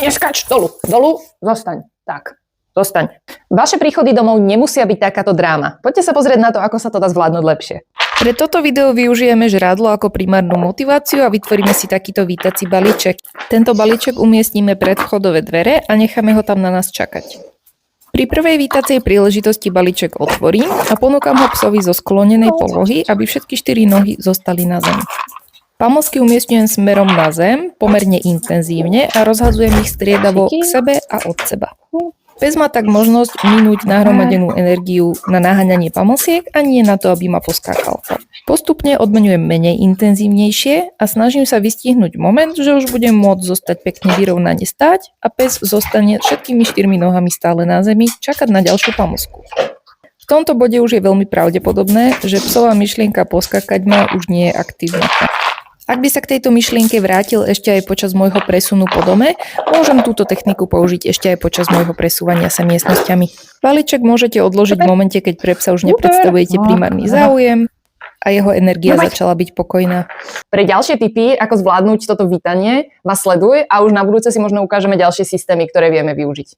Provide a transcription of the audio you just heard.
Neskač, dolu, zostaň. Tak, zostaň. Vaše príchody domov nemusia byť takáto dráma. Poďte sa pozrieť na to, ako sa to dá zvládnuť lepšie. Pre toto video využijeme žrádlo ako primárnu motiváciu a vytvoríme si takýto vítací balíček. Tento balíček umiestnime pred vchodové dvere a necháme ho tam na nás čakať. Pri prvej vítacej príležitosti balíček otvorím a ponúkam ho psovi zo sklonenej polohy, aby všetky 4 nohy zostali na zemi. Pamlsky umiestňujem smerom na zem, pomerne intenzívne a rozhadzujem ich striedavo k sebe a od seba. Pes má tak možnosť minúť nahromadenú energiu na naháňanie pamlsiek a nie na to, aby ma poskákal. Postupne odmeňujem menej intenzívnejšie a snažím sa vystihnúť moment, že už budem môcť zostať pekne vyrovnane stáť a pes zostane všetkými 4 nohami stále na zemi čakať na ďalšiu pamlsku. V tomto bode už je veľmi pravdepodobné, že psová myšlienka poskakať ma už nie je aktívna. Ak by sa k tejto myšlienke vrátil ešte aj počas môjho presunu po dome, môžem túto techniku použiť ešte aj počas môjho presúvania sa miestnosťami. Balíček môžete odložiť v momente, keď pre psa už nepredstavujete primárny záujem a jeho energia začala byť pokojná. Pre ďalšie tipy, ako zvládnuť toto vítanie, ma sleduj a už na budúce si možno ukážeme ďalšie systémy, ktoré vieme využiť.